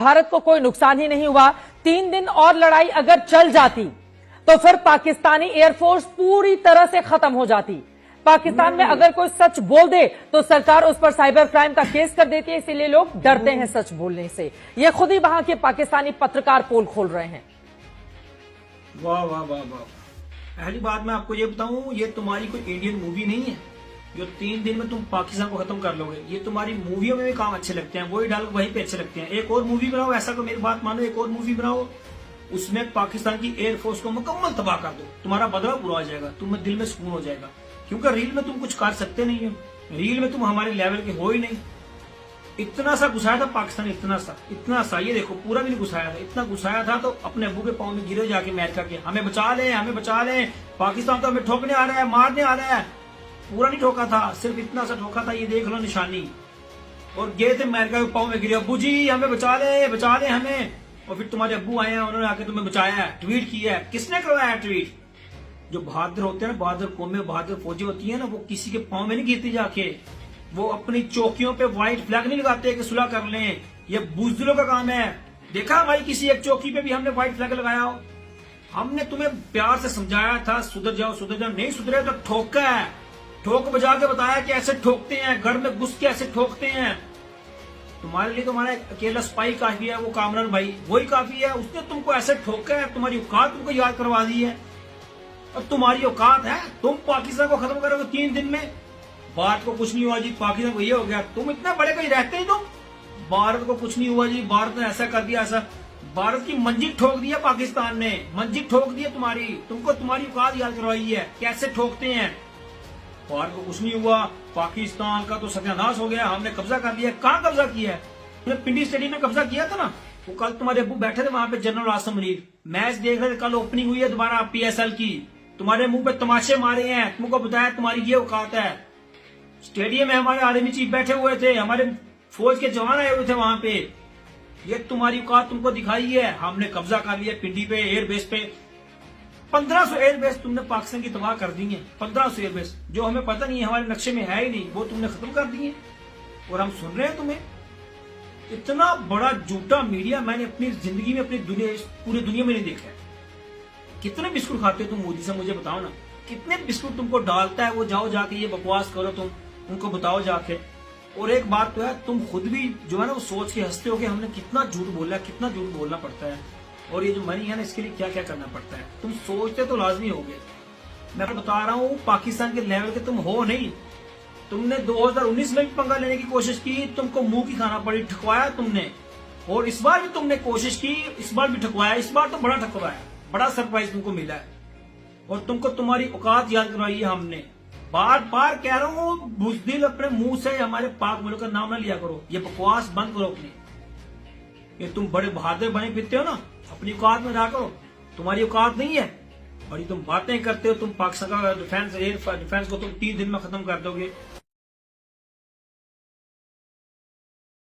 भारत को कोई नुकसान ही नहीं हुआ। 3 दिन और लड़ाई अगर चल जाती तो फिर पाकिस्तानी एयरफोर्स पूरी तरह से खत्म हो जाती। पाकिस्तान में अगर कोई सच बोल दे तो सरकार उस पर साइबर क्राइम का केस कर देती है, इसीलिए लोग डरते हैं सच बोलने से। ये खुद ही वहां के पाकिस्तानी पत्रकार पोल खोल रहे हैं। वाह वाह वाह वाह, पहली बात मैं आपको ये बताऊं, ये तुम्हारी कोई इंडियन मूवी नहीं है जो 3 दिन में तुम पाकिस्तान को खत्म कर लोगे। ये तुम्हारी मूवियों में भी काम अच्छे लगते हैं, वही डाल वहीं पे अच्छे लगते हैं। एक और मूवी बनाओ, ऐसा को मेरी बात मानो, एक और मूवी बनाओ, उसमें पाकिस्तान की एयरफोर्स को मुकम्मल तबाह कर दो, तुम्हारा बदला पूरा हो जाएगा, तुम्हें दिल में सुकून हो जाएगा। क्योंकि रील में तुम कुछ कर सकते नहीं हो, रील में तुम हमारे लेवल के हो ही नहीं। इतना सा घुसाया था पाकिस्तान, इतना सा, ये देखो पूरा भी नहीं घुसाया था। इतना घुसाया था तो अपने अब्बू के पाँव में गिरे जाके अमेरिका के, हमें बचा ले, हमें बचा ले, पाकिस्तान तो हमें ठोकने आ रहा है, मारने आ रहा है। पूरा नहीं ठोका था, सिर्फ इतना सा ठोका था, ये देख लो निशानी। और गए थे अमेरिका के पाँव में गिरे, अब्बू जी हमें बचा ले हमें। और फिर तुम्हारे अब्बू आए हैं, उन्होंने आके तुम्हें बचाया है, ट्वीट किया है। किसने करवाया ट्वीट? जो बहादुर होते हैं ना, बहादुर कौमें, बहादुर फौजी होती है ना, वो किसी के पाँव में नहीं गिरती जाके, वो अपनी चौकियों पे व्हाइट फ्लैग नहीं लगाते कि सुलह कर लें। ये बुजदिलों का काम है। देखा भाई, किसी एक चौकी पे भी हमने व्हाइट फ्लैग लगाया हो? हमने तुम्हें प्यार से समझाया था सुधर जाओ, नहीं सुधरे तो ठोका है, ठोक बजा के बताया कि ऐसे ठोकते हैं, घर में घुस के ऐसे ठोकते हैं। तुम्हारे लिए तुम्हारा अकेला स्पाई काफी है, वो कामरान भाई वही काफी है। उसने तुमको ऐसे ठोका है, तुम्हारी औकात तुमको याद करवा दी है। और तुम्हारी औकात है, तुम पाकिस्तान को खत्म करोगे 3 दिन में। भारत को कुछ नहीं हुआ जी, पाकिस्तान को ये हो गया। तुम इतने बड़े कहीं रहते ही, तुम भारत को कुछ नहीं हुआ जी, भारत ने ऐसा कर दिया, ऐसा। भारत की मंजिल ठोक दी है पाकिस्तान ने, मंजिल ठोक दी है तुम्हारी। तुमको तुम्हारी औकात याद करवाई है, कैसे ठोकते हैं। भारत को कुछ नहीं हुआ, पाकिस्तान का तो सत्यानाश हो गया, हमने कब्जा कर लिया। कहाँ कब्जा किया है? तुमने पिंडी स्टेडियम में कब्जा किया था ना। वो कल तुम्हारे अब्बू बैठे थे वहां पे, जनरल आसम मुनीर मैच देख रहे थे, कल ओपनिंग हुई है दोबारा PSL की। तुम्हारे मुंह पे तमाशे मारे हैं, तुमको बताया तुम्हारी ये औकात है। स्टेडियम में हमारे आर्मी चीफ बैठे हुए थे, हमारे फौज के जवान आए हुए थे वहां पे। ये तुम्हारी औकात तुमको दिखाई है। हमने कब्जा कर लिया पिंडी पे, एयरबेस पे। 1500 एयरबेस तुमने पाकिस्तान की तबाह कर दी है। 1500 एयरबेस जो हमें पता नहीं है, हमारे नक्शे में है ही नहीं, वो तुमने खत्म कर दी है। और हम सुन रहे हैं तुम्हें। इतना बड़ा झूठा मीडिया मैंने अपनी जिंदगी में, अपनी दुनिया, पूरी दुनिया में नहीं देखा है। कितने बिस्कुट खाते हो तुम मोदी से, मुझे बताओ ना, कितने बिस्कुट तुमको डालता है वो? जाओ जाके ये बकवास करो, तुम उनको बताओ जाके। और एक बात तो है, तुम खुद भी जो है ना वो सोच के हंसते हो कि हमने कितना झूठ बोला, कितना झूठ बोलना पड़ता है। और ये जो मनी है ना, इसके लिए क्या क्या करना पड़ता है। तुम सोचते तो लाजमी हो गए। मैं बता रहा हूँ, पाकिस्तान के लेवल के तुम हो नहीं। तुमने 2019 में भी पंगा लेने की कोशिश की, तुमको मुंह की खाना पड़ी, ठकवाया तुमने। और इस बार भी तुमने कोशिश की, इस बार भी ठकवाया। इस बार तो बड़ा ठकवाया, बड़ा सरप्राइज तुमको मिला है। और तुमको तुम्हारी औकात याद करवाई है हमने। बार बार कह रहा हूँ, बुज़दिल अपने मुंह से हमारे पाक मुल्क का नाम ना लिया करो, ये बकवास बंद करो अपनी। ये तुम बड़े बहादुर बने फिरते हो ना, अपनी औकात में रहा करो। तुम्हारी औकात नहीं है, बड़ी तुम बातें करते हो। तुम पाकिस्तान का डिफेंस, एयर डिफेंस को तुम 3 दिन में खत्म कर दोगे।